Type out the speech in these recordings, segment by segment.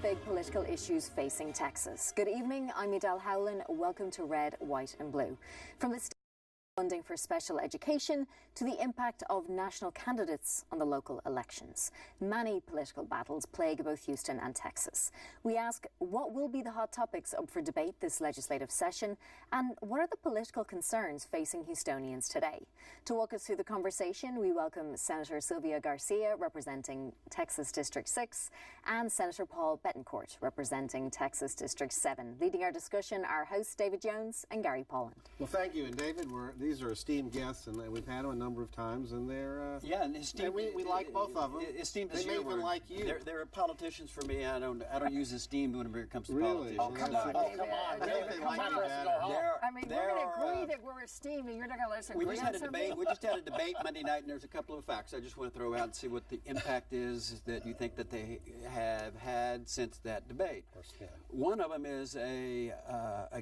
big political issues facing Texas. Good evening, I'm Edel Howlin. Welcome to Red, White and Blue. From the funding for special education to the impact of national candidates on the local elections. Many political battles plague both Houston and Texas. We ask, what will be the hot topics up for debate this legislative session, and what are the political concerns facing Houstonians today? To walk us through the conversation, we welcome Senator Sylvia Garcia, representing Texas District 6, and Senator Paul Betancourt, representing Texas District 7. Leading our discussion, our hosts, David Jones and Gary Polland. Well, thank you. And David, these are esteemed guests, and we've had them a number of times, and they're and esteemed. We like both of them. Esteemed they may even like you. They're politicians for me. I don't use esteemed whenever it comes to really? politics. Oh, come on, David. They like you better. I mean, we're going to agree that we're esteemed, and you're not going to let us agree we just on had a something? debate. We just had a debate Monday night, and there's a couple of facts I just want to throw out and see what the impact is that you think that they have had since that debate. One of them is a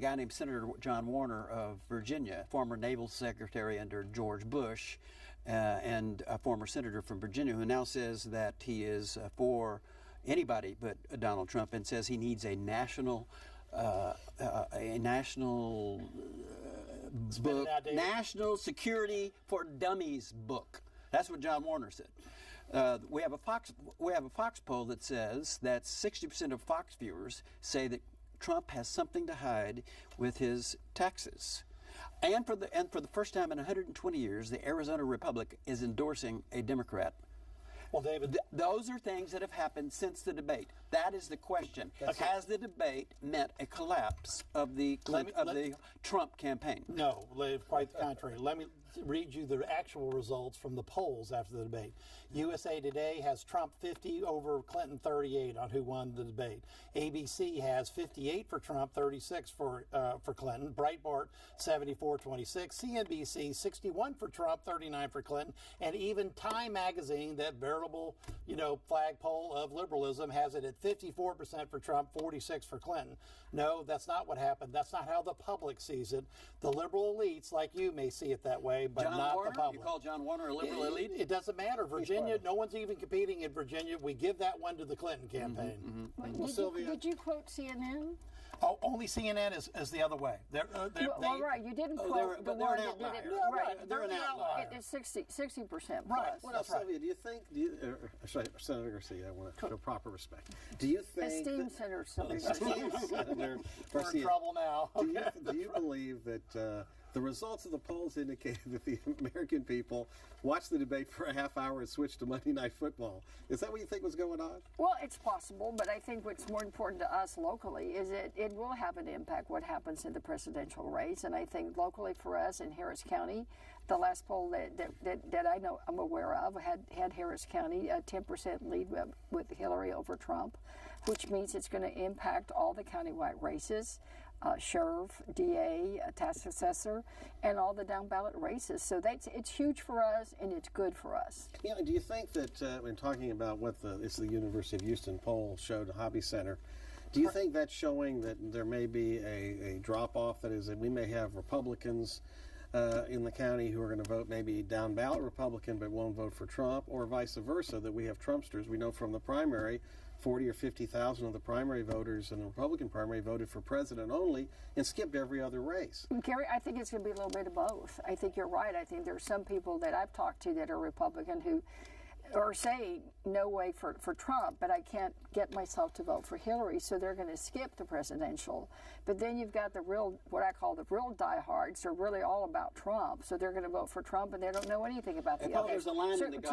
guy named Senator John Warner of Virginia, former Naval Secretary under George Bush, and a former senator from Virginia, who now says that he is for anybody but Donald Trump, and says he needs a national book, National Security for Dummies book. That's what John Warner said. We have a Fox poll that says that 60% of Fox viewers say that Trump has something to hide with his taxes. And for the first time in 120 years, the Arizona Republic is endorsing a Democrat. Well, David, those are things that have happened since the debate. That is the question. Okay. Has the debate meant a collapse of the Trump campaign? No, quite the contrary. Let me read you the actual results from the polls after the debate. USA Today has Trump 50 over Clinton 38 on who won the debate. ABC has 58 for Trump, 36 for Clinton. Breitbart 74-26. CNBC 61 for Trump, 39 for Clinton. And even Time Magazine, that veritable flagpole of liberalism, has it at 54% for Trump, 46 for Clinton. No, that's not what happened. That's not how the public sees it. The liberal elites, like you, may see it that way, but not the public. You call John Warner a liberal elite? It doesn't matter. Virginia, no one's even competing in Virginia. We give that one to the Clinton campaign. Mm-hmm. Did you quote CNN? Oh, only CNN is the other way. Right. You didn't quote the one that did it. Right. They're an outlier. It's 60%. Right. What else, Sylvia? Do you think? Senator Garcia, I want to show proper respect. Do you think? Esteemed Senator Sylvia. Senator We're in trouble now. Do you believe that the results of the polls indicated that the American people watched the debate for a half hour and switched to Monday Night Football? Is that what you think was going on? Well, it's possible, but I think what's more important to us locally is it will have an impact what happens in the presidential race. And I think locally for us in Harris County, the last poll that I know I'm aware of had Harris County a 10% lead with Hillary over Trump, which means it's going to impact all the countywide races. Sheriff, DA, tax assessor, and all the down ballot races. So it's huge for us, and it's good for us. Yeah. Do you think that when talking about what the University of Houston poll showed, Hobby Center, do you think that's showing that there may be a drop off? That is, that we may have Republicans in the county who are going to vote maybe down ballot Republican but won't vote for Trump, or vice versa, that we have Trumpsters? We know from the primary, 40 or 50,000 of the primary voters in the Republican primary voted for president only and skipped every other race. Gary, I think it's going to be a little bit of both. I think you're right. I think there are some people that I've talked to that are Republican who or say no way for Trump, but I can't get myself to vote for Hillary, so they're going to skip the presidential. But then you've got the real, what I call the real diehards, are really all about Trump, so they're going to vote for Trump, and they don't know anything about the other. So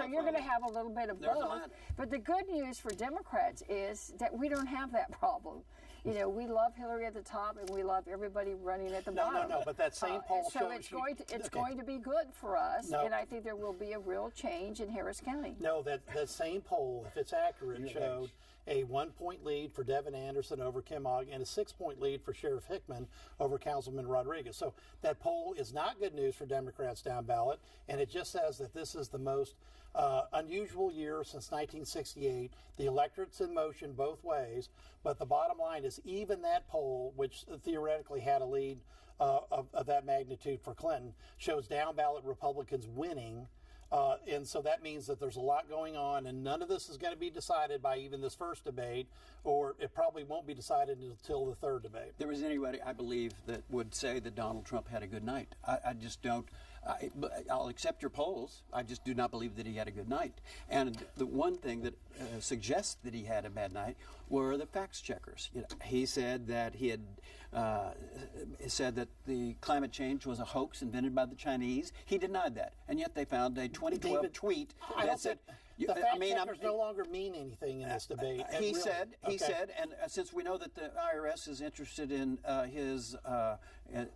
you're going to have a little bit of both. But the good news for Democrats is that we don't have that problem. You know, we love Hillary at the top, and we love everybody running at the bottom. No, but that same poll so it's going to be good for us, and I think there will be a real change in Harris County. No, that same poll, if it's accurate, showed a 1-point lead for Devin Anderson over Kim Ogg and a 6-point lead for Sheriff Hickman over Councilman Rodriguez. So that poll is not good news for Democrats down ballot, and it just says that this is the most unusual year since 1968. The electorate's in motion both ways, but the bottom line is even that poll, which theoretically had a lead of that magnitude for Clinton, shows down ballot Republicans winning And so that means that there's a lot going on, and none of this is going to be decided by even this first debate, or it probably won't be decided until the third debate. There is anybody, I believe, that would say that Donald Trump had a good night. I just don't. I'll accept your polls. I just do not believe that he had a good night. And the one thing that suggests that he had a bad night were the fact checkers. He said that he had said that the climate change was a hoax invented by the Chinese. He denied that, and yet they found a 2012 David, tweet I that don't said. think the fact checkers no longer mean anything in this debate. He really. said, and since we know that the IRS is interested in his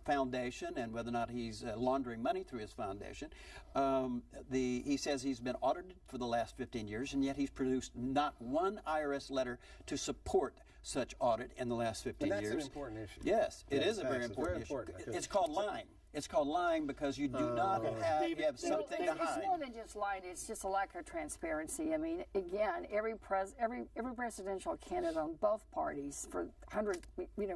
foundation and whether or not he's laundering money through his foundation, he says he's been audited for the last 15 years, and yet he's produced not one IRS letter to support such audit in the last 15 But that's years. an important issue. Yes, it is a very Taxes, important issue. because- It's called lying. It's called lying because you do not David, have something to It's hide. more than just lying. It's just a lack of transparency. I mean, again, every presidential candidate on both parties for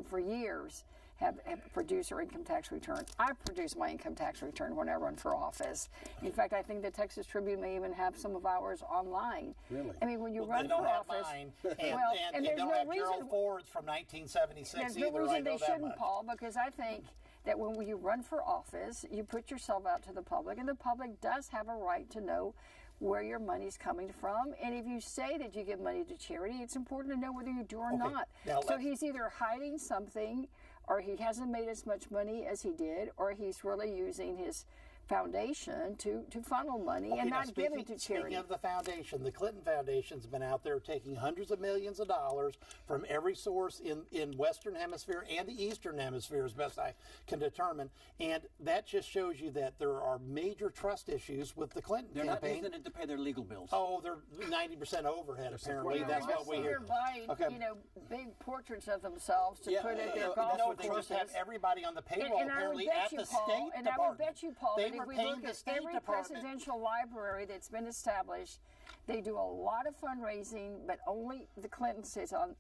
for years have produced their income tax return. I produce my income tax return when I run for office. In fact, I think the Texas Tribune may even have some of ours online. Really? I mean, when you Well, run they don't for have office, mine, well, and they there's don't no have reason. Gerald Ford's from 1976 There's either. no reason I know they that shouldn't, much. Paul, because I think that when you run for office, you put yourself out to the public, and the public does have a right to know where your money's coming from. And if you say that you give money to charity, it's important to know whether you do or not. Now So let's- he's either hiding something, or he hasn't made as much money as he did, or he's really using his foundation to funnel money and now not give it to Speaking charity. of the foundation, the Clinton Foundation's been out there taking hundreds of millions of dollars from every source in Western Hemisphere and the Eastern Hemisphere, as best I can determine. And that just shows you that there are major trust issues with the Clinton They're not campaign. using it to pay their legal bills. Oh, they're 90% overhead, apparently. supporting That's the what we They're hear. buying, Okay. Big portraits of themselves to Yeah, put in their that's golf No, what they just have courses. everybody on the payroll, And I would apparently, bet at you, the Paul, State and Department. I would bet you, Paul, they that were if we paying look the at State every Department. presidential library that's been established, they do a lot of fundraising, but only the Clinton sits on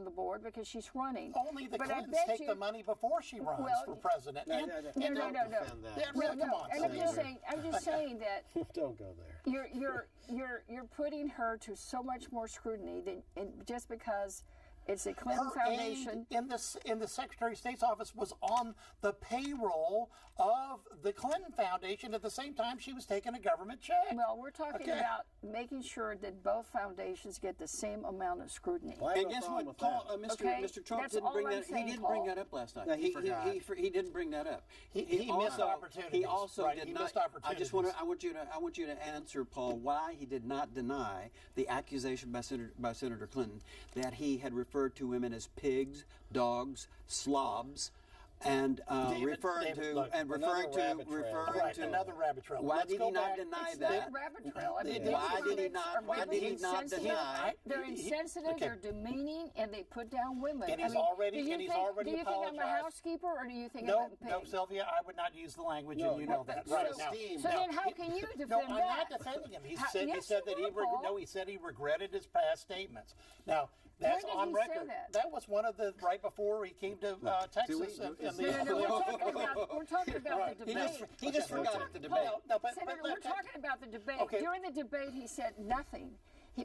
the board because she's running. Only the But I Clintons bet take you- the money before she runs Well, for president. No, And- no, and no, don't no. defend that. Yeah, Really, come on, and I'm just Senator. saying that Don't go there. you're putting her to so much more scrutiny than just because it's a Clinton Her Foundation. aide in the Secretary of State's office was on the payroll of the Clinton Foundation at the same time she was taking a government check. Well, we're talking Okay. about making sure that both foundations get the same amount of scrutiny. Well, I have And no guess problem what, with Paul? that. Okay, Mr. Trump that's didn't all bring I'm that. saying, He didn't bring Paul. that up last night. No, he forgot. He didn't bring that up. He missed opportunities. He also Right, did he not. missed I just want opportunities. to. I want you to answer, Paul, why he did not deny the accusation by Senator Clinton that he had referred to women as pigs, dogs, slobs, and referring to another rabbit trail. Why Let's did go he not back. deny It's that? not rabbit trail. I mean, Why these did he comments not? are Why really did he not insensitive. deny? They're insensitive. okay. They're demeaning, and they put down women. And he's I mean, already- do you and he's think, already do you think I'm a apologized. housekeeper, or do you think No, I'm a pig? no, Sylvia, I would not use the language, No, and you know no, that. so- Right now. Steam. So Now, then, how can you defend No, I'm that? not defending him. He How- said yes, that you were, Paul. he said he regretted his past statements. Now that's When did on he say record. that? Was one of the right before he came to Texas. we- and We're talking about the debate. He just forgot at the debate. No, but Senator, we're talking about the debate. Okay. During the debate, he said nothing.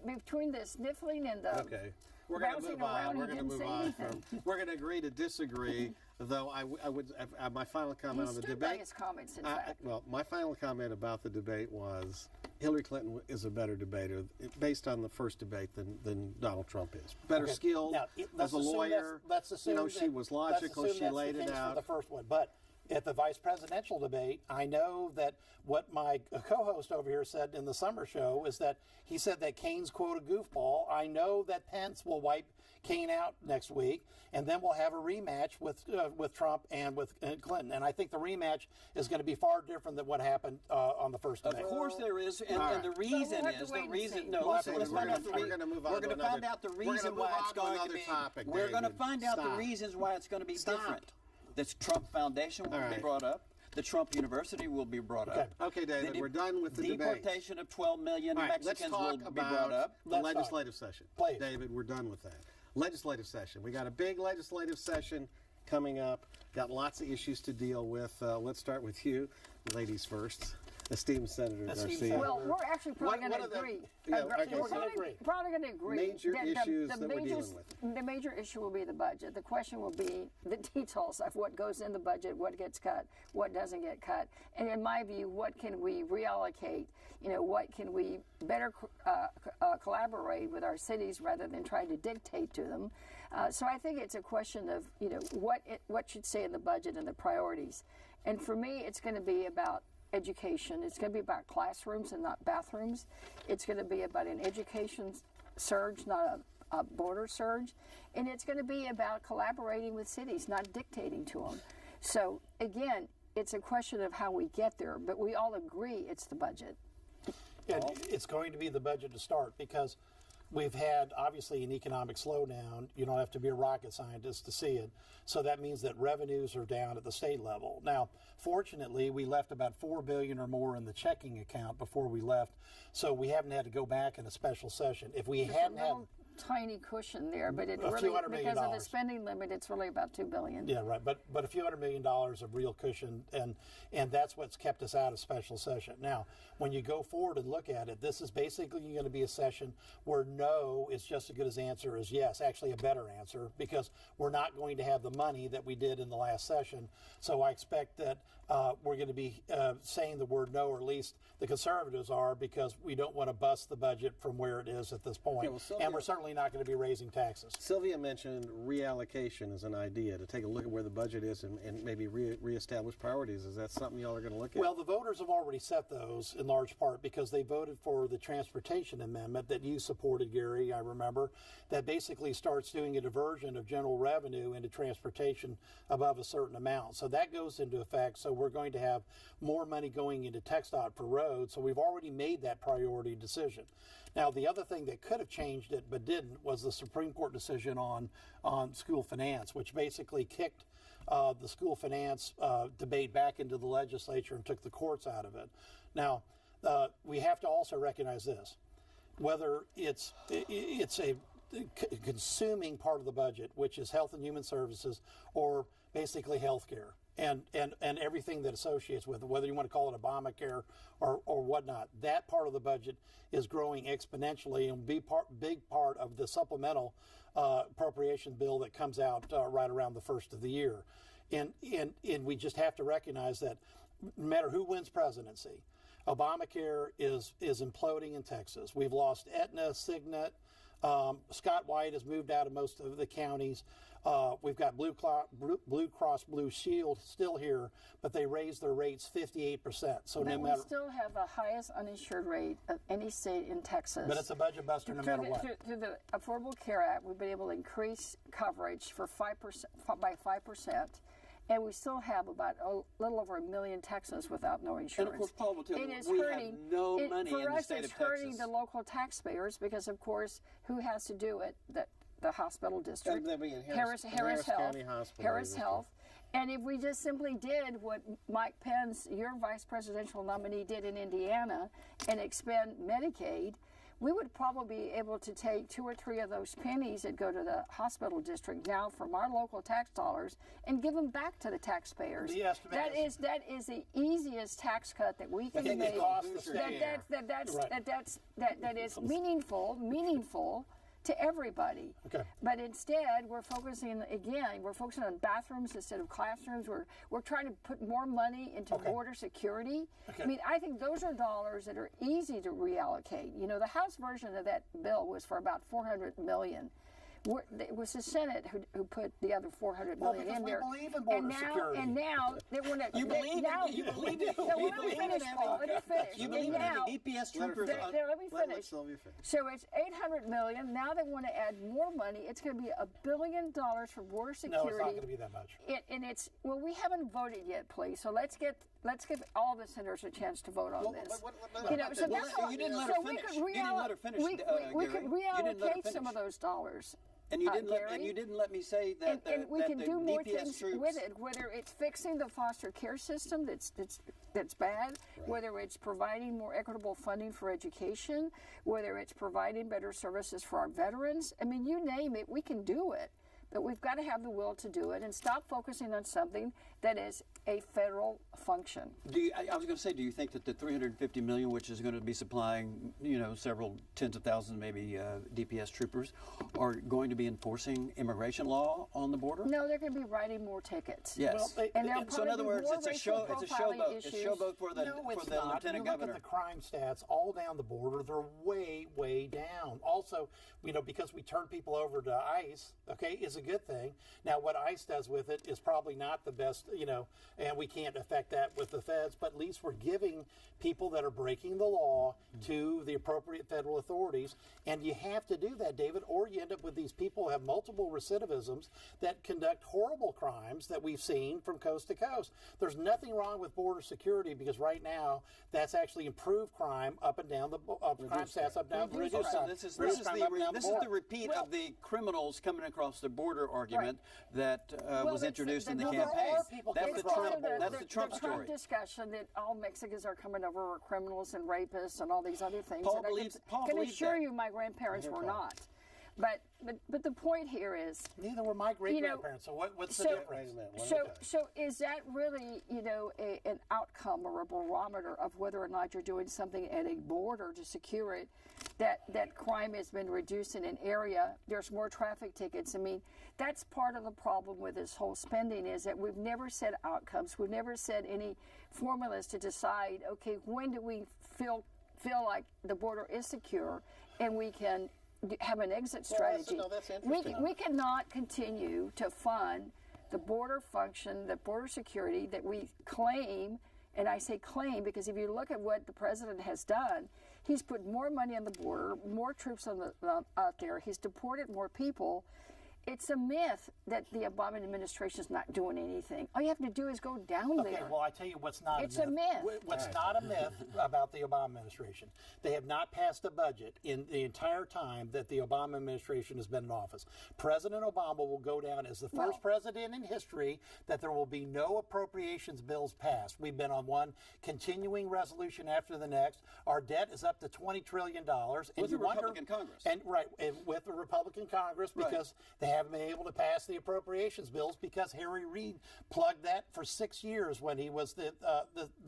Between the sniffling and the Okay. We're going to bouncing move on. around, We're he going to didn't move say on anything. from. We're going to agree to disagree. Though I would my final comment He on the stood by debate. his comments, in fact. Well, my final comment about the debate was Hillary Clinton is a better debater based on the first debate than Donald Trump is. Better Okay. skilled Now, as let's a assume lawyer. let's assume she that- was let's logical. assume She that's laid the it case out. for the first one, but at the vice presidential debate, I know that what my co-host over here said in the summer show is that he said that Kane's quote a goofball. I know that Pence will wipe Kane out next week, and then we'll have a rematch with Trump and with Clinton. And I think the rematch is going to be far different than what happened on the first debate. Of course there is, and All the right. reason have to is wait the and reason. see. No, Well, listen, let's we're find gonna- out the we're gonna move on We're to going to find another- out the we're gonna reason move why on it's to going to another be. topic, We're going to David. find out the Stop. reasons why it's going to be Stop. different. The Trump Foundation will All be right. brought up. The Trump University will be brought up. Okay, David, we're done with the debate. Deportation of 12 million All right, let's Mexicans will talk be brought about up. the Let's talk. legislative session. Please. David, we're done with that. Legislative session. We got a big legislative session coming up. Got lots of issues to deal with. Let's start with you, ladies first. esteemed Senator Esteemed Garcia. Senator. Well, we're actually probably What going are to the- agree. yeah, okay, We're so- probably going to agree. Major that issues that we're dealing with. The major issue will be the budget. The question will be the details of what goes in the budget, what gets cut, what doesn't get cut, and in my view, what can we reallocate? What can we better collaborate with our cities rather than try to dictate to them? So I think it's a question of what should stay in the budget and the priorities. And for me, it's going to be about education. It's going to be about classrooms and not bathrooms. It's going to be about an education surge, not a border surge. And it's going to be about collaborating with cities, not dictating to them. So again, it's a question of how we get there, but we all agree it's the budget. And it's going to be the budget to start because we've had obviously an economic slowdown. You don't have to be a rocket scientist to see it. So that means that revenues are down at the state level. Now, fortunately, we left about $4 billion or more in the checking account before we left. So we haven't had to go back in a special session. If we hadn't had tiny cushion there, but it a few really, $100 million. because of the spending limit, it's really about $2 billion. Yeah, right. But a few $100 million of real cushion, and that's what's kept us out of special session. Now, when you go forward and look at it, this is basically going to be a session where no is just as good as answer as yes, actually a better answer, because we're not going to have the money that we did in the last session. So I expect that we're going to be saying the word no, or at least the conservatives are, because we don't want to bust the budget from where it is at this point. Yeah, well, and we're certainly not going to be raising taxes. Sylvia mentioned reallocation as an idea to take a look at where the budget is and maybe reestablish priorities. Is that something y'all are going to look at? Well, the voters have already set those in large part because they voted for the transportation amendment that you supported, Gary, I remember, that basically starts doing a diversion of general revenue into transportation above a certain amount. So that goes into effect. So we're going to have more money going into TxDOT for roads. So we've already made that priority decision. Now, the other thing that could have changed it but didn't was the Supreme Court decision on school finance, which basically kicked the school finance debate back into the legislature and took the courts out of it. Now, we have to also recognize this. Whether it's a consuming part of the budget, which is health and human services, or basically health care and everything that associates with it, whether you want to call it Obamacare or whatnot, that part of the budget is growing exponentially and will be big part of the supplemental appropriation bill that comes out right around the first of the year. And we just have to recognize that no matter who wins presidency, Obamacare is imploding in Texas. We've lost Aetna, Cigna. Scott White has moved out of most of the counties. We've got Blue Cross Blue Shield still here, but they raised their rates 58%. So no matter, we still have the highest uninsured rate of any state in Texas. But it's a budget buster no matter what. Through the Affordable Care Act, we've been able to increase coverage for 5% by 5%. And we still have about a little over 1 million Texans without no insurance. And of course, Paul will tell you, It is we hurting. have no money for in the us, state it's of Texas. hurting the local taxpayers because, of course, who has to do it? The hospital district, That'd be in Harris Harris Health, County Hospital Harris District. Health. And if we just simply did what Mike Pence, your vice presidential nominee, did in Indiana and expand Medicaid, we would probably be able to take 2 or 3 of those pennies that go to the hospital district now from our local tax dollars and give them back to the taxpayers. The estimate That is the easiest tax cut that we can think make. it costs the state. That is meaningful to everybody. Okay. But instead, we're focusing on bathrooms instead of classrooms. We're trying to put more money into border security. Okay. I mean, I think those are dollars that are easy to reallocate. You know, the House version of that bill was for about $400 million. It was the Senate who put the other $400 million in there. We believe in border security. And now they want to. You believe in You believe in let me finish, Paul. Let me finish. You believe in now, the DPS troopers. let me Let finish. Sylvia finish. So it's $800 million. Now they want to add more money. It's going to be $1 billion for border security. No, it's not going to be that much. And it's we haven't voted yet, please. So let's give all the senators a chance to vote on this. You know, so that's all. You didn't let her so we finish. could You didn't let her finish, we could Gary. You didn't let her reallocate some of finish. those dollars. And you didn't Gary. let me say that And we that can the do more DPS things troops, with it, whether it's fixing the foster care system that's bad, whether it's providing more equitable funding for education, whether it's providing better services for our veterans. I mean, you name it, we can do it. but we've got to have the will to do it and stop focusing on something that is a federal function. I was going to say, do you think that the $350 million, which is going to be supplying, several tens of thousands, maybe DPS troopers, are going to be enforcing immigration law on the border? No, they're going to be writing more tickets. Yes. And so in other words, it's a showboat. It's a showboat for the No, it's for the not. lieutenant you governor. Look at the crime stats all down the border; they're way, way down. Also, because we turn people over to ICE, okay, is a good thing. Now, what ICE does with it is probably not the best, and we can't affect that with the feds. But at least we're giving people that are breaking the law to the appropriate federal authorities, and you have to do that, David, or you end up with these people who have multiple recidivisms that conduct horrible crimes that we've seen from coast to coast. There's nothing wrong with border security because right now that's actually improved crime up and down the crime stats up and down the So this is the repeat of the criminals coming across the border argument that was introduced in the campaign. That's the Trump story. Trump discussion that all Mexicans are coming over are criminals and rapists and all these other things. Paul and believes I can assure that. you my grandparents were not. But the point here is neither were my great grandparents. So what's the difference? So is that really an outcome or a barometer of whether or not you're doing something at a border to secure it? That crime has been reduced in an area. There's more traffic tickets. I mean, that's part of the problem with this whole spending is that we've never set outcomes. We've never set any formulas to decide. Okay, when do we feel like the border is secure and we can have an exit strategy? That's interesting. We cannot continue to fund the border function, the border security that we claim, and I say claim because if you look at what the president has done, he's put more money on the border, more troops out there, he's deported more people. It's a myth that the Obama administration is not doing anything. All you have to do is go down there. Okay, well, I tell you what's not It's a myth. a myth. What's not a myth about the Obama administration, they have not passed a budget in the entire time that the Obama administration has been in office. President Obama will go down as the first president in history that there will be no appropriations bills passed. We've been on one continuing resolution after the next. Our debt is up to $20 trillion. With the Republican Congress. And with the Republican Congress because they haven't been able to pass the appropriations bills because Harry Reid plugged that for 6 years when he was the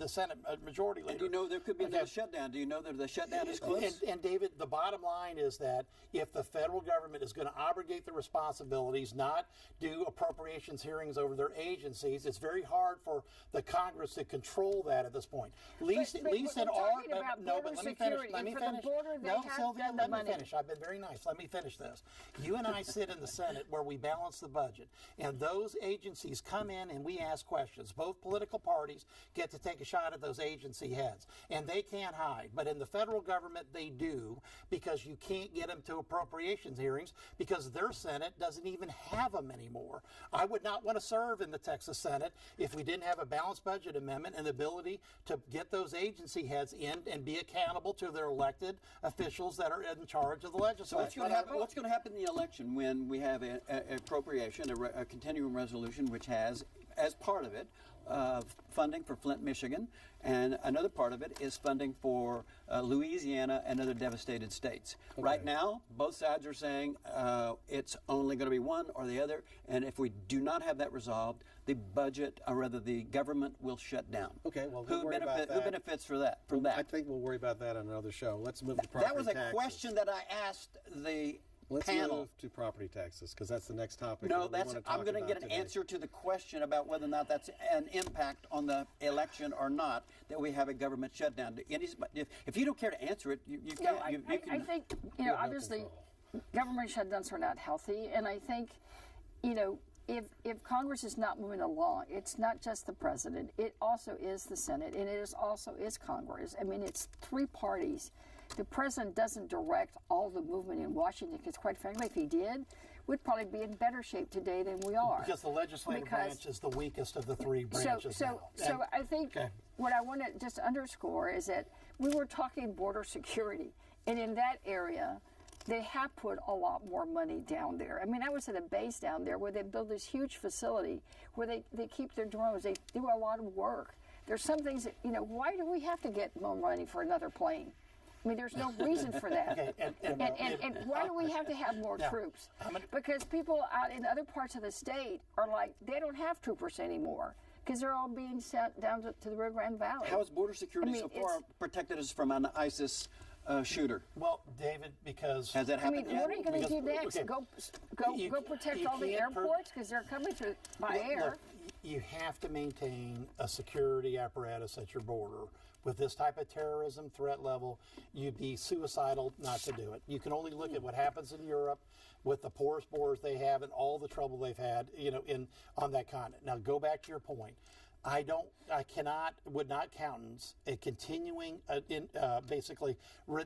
Senate majority leader. And do you know there could be another shutdown? Do you know that the shutdown is close? And David, the bottom line is that if the federal government is going to abrogate the responsibilities, not do appropriations hearings over their agencies, it's very hard for the Congress to control that at this point. Let me finish. Let me finish. I've been very nice. Let me finish this. You and I sit in the Senate where we balance the budget, and those agencies come in and we ask questions. Both political parties get to take a shot at those agency heads, and they can't hide. But in the federal government, they do because you can't get them to appropriations hearings because their Senate doesn't even have them anymore. I would not want to serve in the Texas Senate if we didn't have a balanced budget amendment and the ability to get those agency heads in and be accountable to their elected officials that are in charge of the legislature. So what's going to happen in the election when we have an appropriation, a continuing resolution, which has, as part of it, funding for Flint, Michigan, and another part of it is funding for Louisiana and other devastated states. Okay. Right now, both sides are saying it's only going to be one or the other, and if we do not have that resolved, the budget, or rather the government, will shut down. Okay, well, who benefits from that? I think we'll worry about that on another show. Let's move to property taxes. That was a question that I asked the panel. Move to property taxes because that's the next topic. No, I'm going to get an answer to the question about whether or not that's an impact on the election or not that we have a government shutdown. If you don't care to answer it, you can't. I think obviously government shutdowns are not healthy, and I think if Congress is not moving along, it's not just the president; it also is the Senate, and it also is Congress. I mean, it's three parties. The president doesn't direct all the movement in Washington because, quite frankly, if he did, we'd probably be in better shape today than we are. Because the legislative branch is the weakest of the three branches. So I think what I want to just underscore is that we were talking border security, and in that area, they have put a lot more money down there. I mean, I was at a base down there where they built this huge facility where they keep their drones. They do a lot of work. There's some things that, why do we have to get more money for another plane? I mean, there's no reason for that. Okay, And why do we have to have more troops? Because people out in other parts of the state are like, they don't have troopers anymore because they're all being sent down to the Rio Grande Valley. How has border security so far protected us from an ISIS shooter? Well, David, because Has that I happened mean, yet? what are you going to do Because- next? okay. Go protect all the can't airports because they're coming through by air. Look, you have to maintain a security apparatus at your border. With this type of terrorism threat level, you'd be suicidal not to do it. You can only look at what happens in Europe with the porous borders they have and all the trouble they've had, on that continent. Now, go back to your point. Would not countenance a continuing, basically,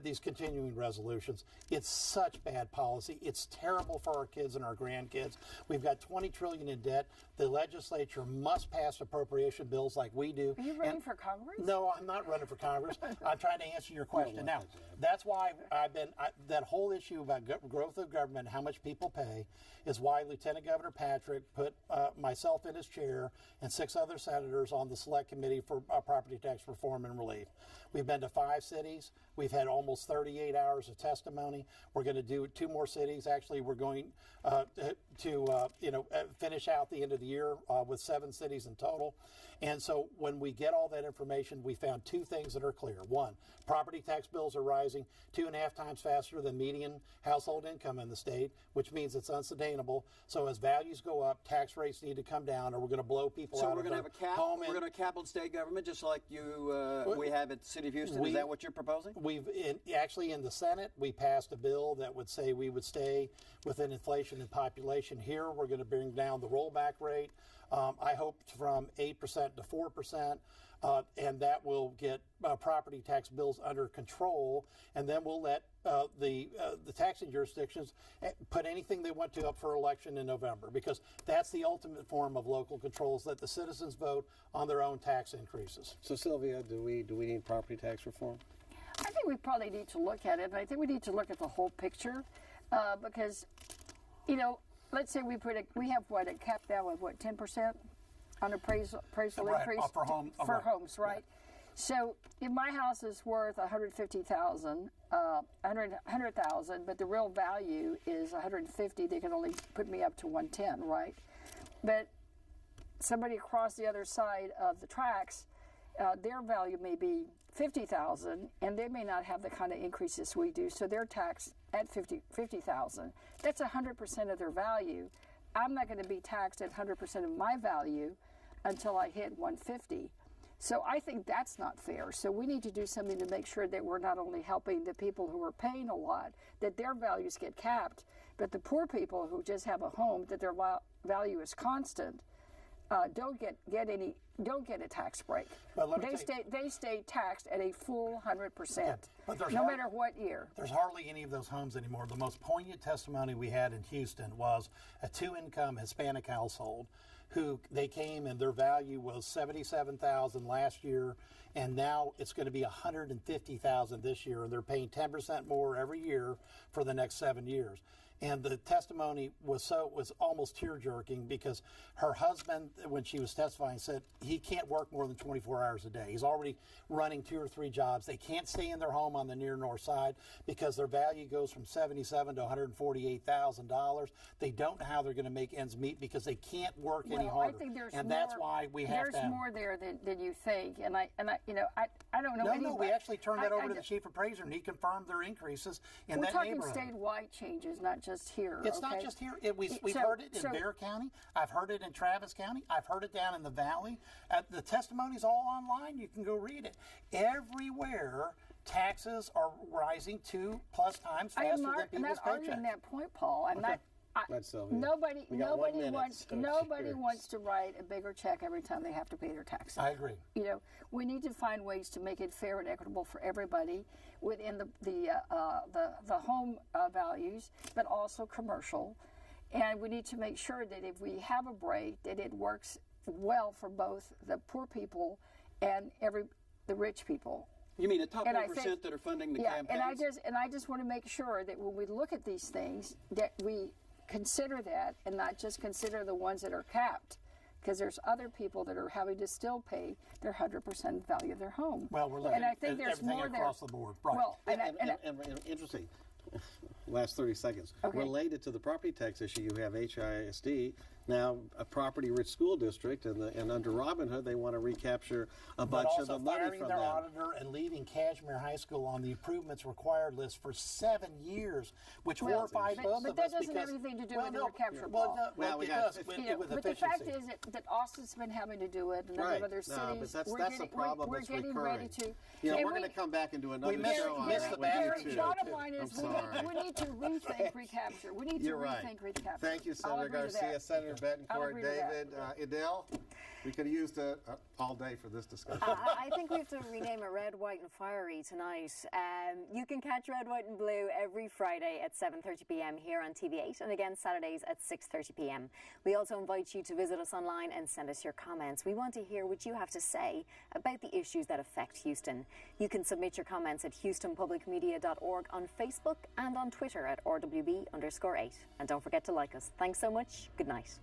these continuing resolutions. It's such bad policy. It's terrible for our kids and our grandkids. We've got $20 trillion in debt. The legislature must pass appropriation bills like we do. Are you running for Congress? No, I'm not running for Congress. I'm trying to answer your question. Now, that's why that whole issue about growth of government, how much people pay, is why Lieutenant Governor Patrick put myself in his chair and 6 other senators on the select committee for property tax reform and relief. We've been to 5 cities. We've had almost 38 hours of testimony. We're going to do 2 more cities. Actually, we're going to finish out the end of the year with 7 cities in total. And so when we get all that information, we found 2 things that are clear. 1, property tax bills are rising 2.5 times faster than median household income in the state, which means it's unsustainable. So as values go up, tax rates need to come down, or we're going to blow people So out we're of going to their have a cap. home. We're going to cap on state government, just like we have at the City of Houston. Is that what you're proposing? Actually in the Senate, we passed a bill that would say we would stay within inflation and population. Here, we're going to bring down the rollback rate. I hope from 8% to 4%. And that will get property tax bills under control, and then we'll let the taxing jurisdictions put anything they want to up for election in November, because that's the ultimate form of local controls. Let the citizens vote on their own tax increases. So, Sylvia, do we need property tax reform? I think we probably need to look at it, but I think we need to look at the whole picture because, let's say we have a cap down with 10% on appraisal increase for homes, right? So if my house is worth $150,000, $100,000, but the real value is $150,000, they can only put me up to $110,000, right? But somebody across the other side of the tracks, their value may be $50,000, and they may not have the kind of increases we do, so they're taxed at $50,000. That's 100% of their value. I'm not going to be taxed at 100% of my value until I hit $150,000. So I think that's not fair. So we need to do something to make sure that we're not only helping the people who are paying a lot, that their values get capped, but the poor people who just have a home, that their value is constant, don't get a tax break. They stay taxed at a full 100%, no matter what year. There's hardly any of those homes anymore. The most poignant testimony we had in Houston was a 2-income Hispanic household who they came and their value was $77,000 last year, and now it's going to be $150,000 this year, and they're paying 10% more every year for the next 7 years. And the testimony was almost tear-jerking, because her husband, when she was testifying, said he can't work more than 24 hours a day. He's already running 2 or 3 jobs. They can't stay in their home on the near north side because their value goes from $77,000 to $148,000. They don't know how they're going to make ends meet because they can't work any harder. I think that's why we have to. There's more there than you think, and I don't know. No, we actually turned that over to the chief appraiser, and he confirmed their increases in that neighborhood. We're talking statewide changes, not just here. It's not just here. We've heard it in Bexar County. I've heard it in Travis County. I've heard it down in the valley. The testimony's all online. You can go read it. Everywhere, taxes are rising 2+ times faster than people's paychecks. I'm not arguing that point, Paul. I'm not. Nobody wants to write a bigger check every time they have to pay their taxes. I agree. We need to find ways to make it fair and equitable for everybody within the home values, but also commercial. And we need to make sure that if we have a break, that it works well for both the poor people and the rich people. You mean the top 1% that are funding the campaigns? And I just want to make sure that when we look at these things, that we consider that and not just consider the ones that are capped, because there's other people that are having to still pay their 100% value of their home. Well, we're looking and I think at there's everything more across there. the board. Right. Well, And interesting. Last 30 seconds. Okay. Related to the property tax issue, you have HISD, now a property-rich school district, and under Robin Hood, they want to recapture a but bunch also of the money firing from their them. auditor and leaving Kashmere High School on the improvements required list for 7 years, which Well, horrified but- both but of that us doesn't because have anything to do well, with the no, recapture, well, Paul. no, Well, well, we it got does 50 with But the efficiency. fact is that Austin's been having to do it, and Right. other No, cities. but we're that's getting, the problem we're that's getting recurring. ready to. You know, and we're going to come back and do another missed- show on missed that the with battery you, too. Bottom line I'm is sorry. we need to rethink recapture. We need to You're right. rethink recapture. Thank you, I'll Senator agree to Garcia, that. Senator I'll Betancourt, agree to that. David, Adele. We could have used all day for this discussion. I think we have to rename it Red, White and Fiery tonight. You can catch Red, White and Blue every Friday at 7:30 p.m. here on TV8 and again Saturdays at 6:30 p.m. We also invite you to visit us online and send us your comments. We want to hear what you have to say about the issues that affect Houston. You can submit your comments at houstonpublicmedia.org on Facebook and on Twitter at RWB_8. And don't forget to like us. Thanks so much. Good night.